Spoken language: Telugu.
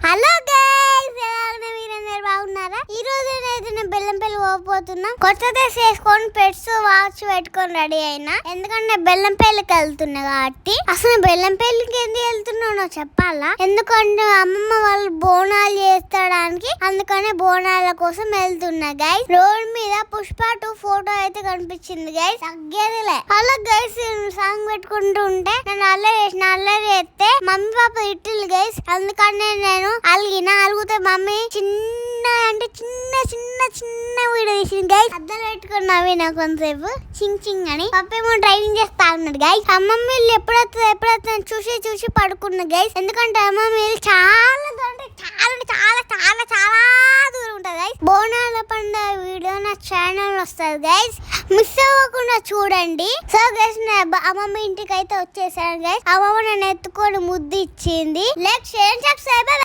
హలో గైస్, మీరందరూ బాగున్నారా? ఈ రోజు నేను బెల్లంపల్లి పోతున్నా. కొత్త డ్రెస్ వేసుకొని పెట్స్ వాచ్ పెట్టుకొని రెడీ అయినా. ఎందుకంటే బెల్లంపల్లికి వెళ్తున్నా కాబట్టి. అసలు బెల్లంపల్లికి ఎందుకు వెళ్తున్నానో చెప్పాలా? ఎందుకంటే అమ్మమ్మ వాళ్ళు బోనాలు చేస్తడానికి, అందుకనే బోనాల కోసం వెళ్తున్నా గైస్. రోడ్ మీద పుష్ప 2 ఫోటో అయితే కనిపించింది గైస్. తగ్గేదిలే. హలో గైస్, సాంగ్ పెట్టుకుంటూ ఉంటే నేను అల్లరి చేస్తే మమ్మీ పాప ఇట్టిల్ గైస్. అందుకనే నేను అలిగితే మమ్మీ చిన్న వీడియో తీసింది గైస్. అద్దలు పెట్టుకుని నవ్వినా కొంతసేపు చింగ్ అని. పప్పేమో డ్రైవింగ్ చేస్తా ఉన్నాడు గైస్. అమ్మమ్మ ఇల్లు ఎప్పుడైతే చూసి పడుకున్నా గైస్. ఎందుకంటే అమ్మమ్మ ఇల్లు చాలా దూరం ఉంటుంది గైస్. బోనాల పండుగ వీడియో నా ఛానల్ వస్తుంది గైస్, మిస్ అవ్వకుండా చూడండి. సో గైస్, అమ్మమ్మ ఇంటికి అయితే వచ్చేసాను గైస్. అమ్మమ్మ నన్ను ఎత్తుకొని ముద్దు ఇచ్చింది. Like share subscribe.